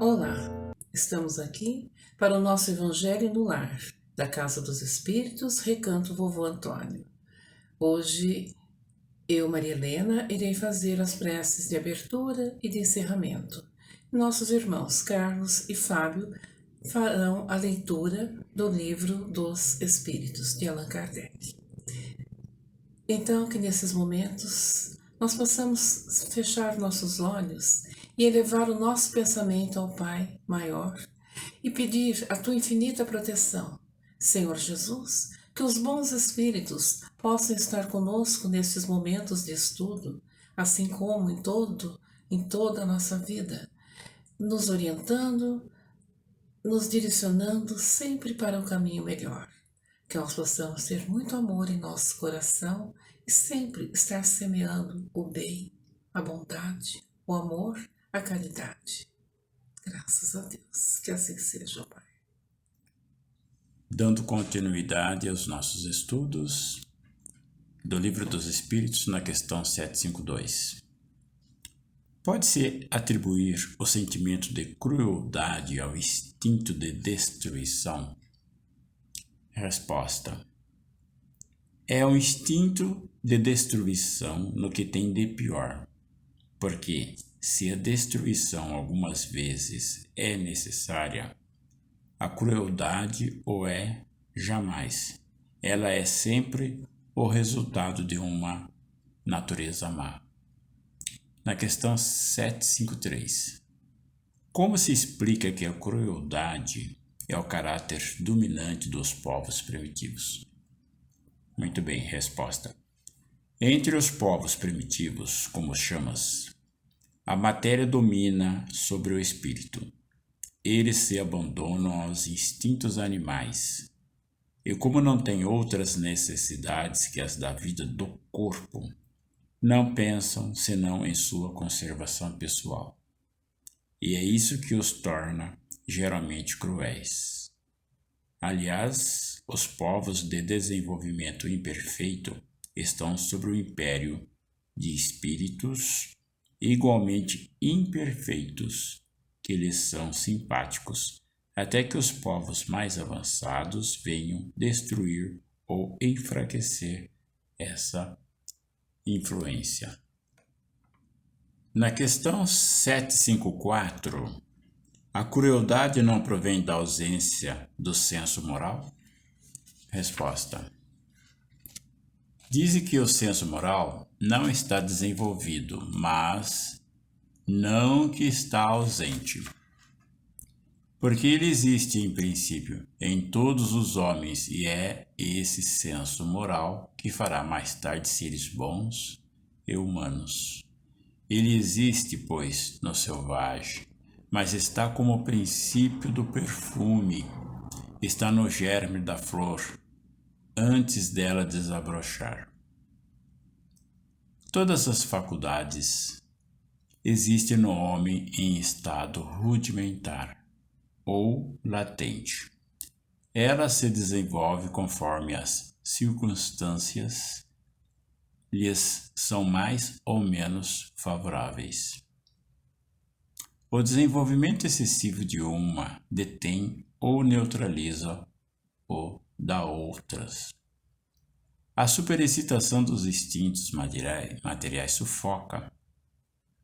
Olá, estamos aqui para o nosso Evangelho no Lar, da Casa dos Espíritos, Recanto Vovô Antônio. Hoje, eu, Maria Helena, irei fazer as preces de abertura e de encerramento. Nossos irmãos Carlos e Fábio farão a leitura do Livro dos Espíritos, de Allan Kardec. Então, que nesses momentos nós possamos fechar nossos olhos e elevar o nosso pensamento ao Pai maior e pedir a tua infinita proteção. Senhor Jesus, que os bons espíritos possam estar conosco nestes momentos de estudo, assim como em toda a nossa vida, nos orientando, nos direcionando sempre para o caminho melhor. Que nós possamos ter muito amor em nosso coração e sempre estar semeando o bem, a bondade, o amor, a caridade. Graças a Deus. Que assim seja, Pai. Dando continuidade aos nossos estudos do Livro dos Espíritos na questão 752. Pode-se atribuir o sentimento de crueldade ao instinto de destruição? Resposta: é o instinto de destruição no que tem de pior, porque se a destruição algumas vezes é necessária, a crueldade o é jamais. Ela é sempre o resultado de uma natureza má. Na questão 753. Como se explica que a crueldade é o caráter dominante dos povos primitivos? Muito bem, resposta. Entre os povos primitivos, como chamas, a matéria domina sobre o espírito. Eles se abandonam aos instintos animais, e como não têm outras necessidades que as da vida do corpo, não pensam senão em sua conservação pessoal. E é isso que os torna geralmente cruéis. Aliás, os povos de desenvolvimento imperfeito estão sob o império de espíritos igualmente imperfeitos, que lhes são simpáticos, até que os povos mais avançados venham destruir ou enfraquecer essa influência. Na questão 754, a crueldade não provém da ausência do senso moral? Resposta: dizem que o senso moral não está desenvolvido, mas não que está ausente. Porque ele existe em princípio em todos os homens e é esse senso moral que fará mais tarde seres bons e humanos. Ele existe, pois, no selvagem, mas está como o princípio do perfume, está no germe da flor, antes dela desabrochar. Todas as faculdades existem no homem em estado rudimentar ou latente. Ela se desenvolve conforme as circunstâncias lhes são mais ou menos favoráveis. O desenvolvimento excessivo de uma detém ou neutraliza o da outras. A superexcitação dos instintos materiais sufoca,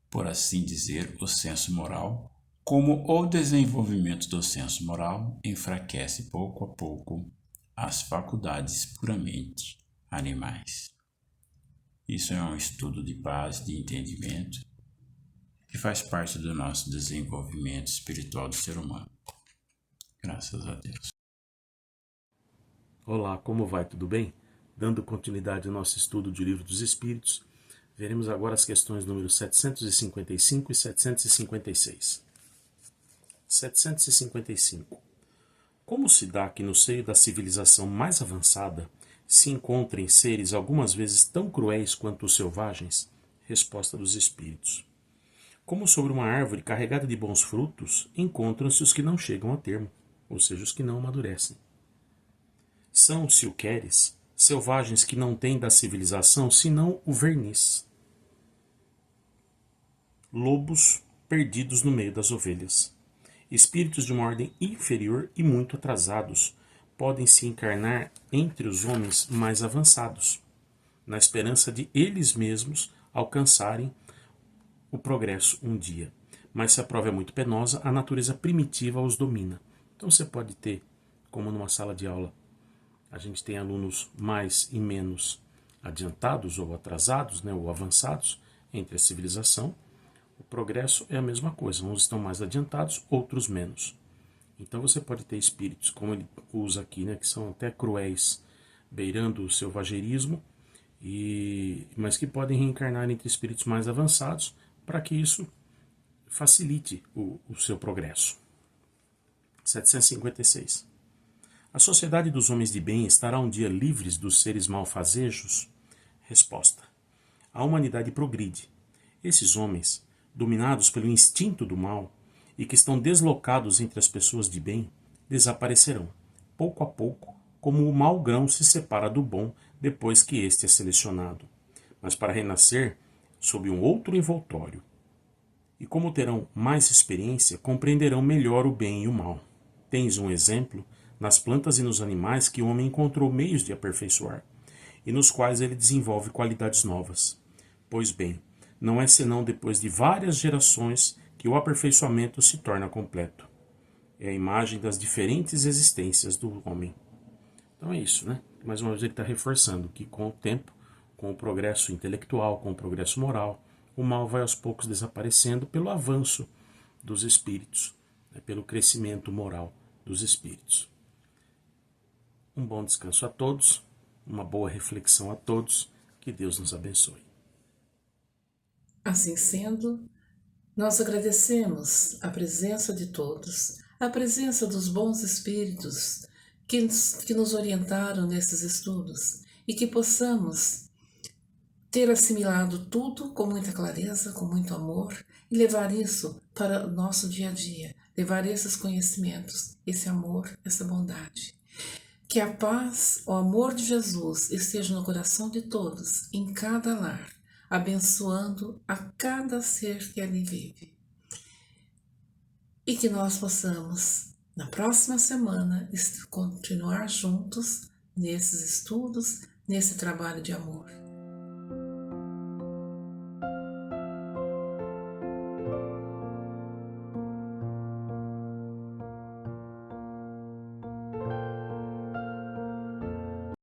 por assim dizer, o senso moral, como o desenvolvimento do senso moral enfraquece pouco a pouco as faculdades puramente animais. Isso é um estudo de paz, de entendimento, que faz parte do nosso desenvolvimento espiritual do ser humano. Graças a Deus. Olá, como vai? Tudo bem? Dando continuidade ao nosso estudo de Livro dos Espíritos, veremos agora as questões números 755 e 756. 755. Como se dá que no seio da civilização mais avançada se encontrem seres algumas vezes tão cruéis quanto os selvagens? Resposta dos Espíritos. Como sobre uma árvore carregada de bons frutos, encontram-se os que não chegam a termo, ou seja, os que não amadurecem. São, se o queres, selvagens que não têm da civilização senão o verniz. Lobos perdidos no meio das ovelhas. Espíritos de uma ordem inferior e muito atrasados podem se encarnar entre os homens mais avançados, na esperança de eles mesmos alcançarem o progresso um dia. Mas se a prova é muito penosa, a natureza primitiva os domina. Então você pode ter, como numa sala de aula, a gente tem alunos mais e menos adiantados ou atrasados, né, ou avançados entre a civilização. O progresso é a mesma coisa, uns estão mais adiantados, outros menos. Então você pode ter espíritos, como ele usa aqui, né, que são até cruéis, beirando o selvagerismo, mas que podem reencarnar entre espíritos mais avançados para que isso facilite o seu progresso. 756. A sociedade dos homens de bem estará um dia livres dos seres malfazejos? Resposta. A humanidade progride. Esses homens, dominados pelo instinto do mal e que estão deslocados entre as pessoas de bem, desaparecerão, pouco a pouco, como o mau grão se separa do bom depois que este é selecionado, mas para renascer sob um outro envoltório. E como terão mais experiência, compreenderão melhor o bem e o mal. Tens um exemplo nas plantas e nos animais que o homem encontrou meios de aperfeiçoar, e nos quais ele desenvolve qualidades novas. Pois bem, não é senão depois de várias gerações que o aperfeiçoamento se torna completo. É a imagem das diferentes existências do homem. Então é isso, né? Mais uma vez ele está reforçando que com o tempo, com o progresso intelectual, com o progresso moral, o mal vai aos poucos desaparecendo pelo avanço dos espíritos, né? Pelo crescimento moral dos espíritos. Um bom descanso a todos, uma boa reflexão a todos, que Deus nos abençoe. Assim sendo, nós agradecemos a presença de todos, a presença dos bons espíritos que nos orientaram nesses estudos e que possamos ter assimilado tudo com muita clareza, com muito amor e levar isso para o nosso dia a dia, levar esses conhecimentos, esse amor, essa bondade. Que a paz, o amor de Jesus esteja no coração de todos, em cada lar, abençoando a cada ser que ali vive. E que nós possamos, na próxima semana, continuar juntos nesses estudos, nesse trabalho de amor.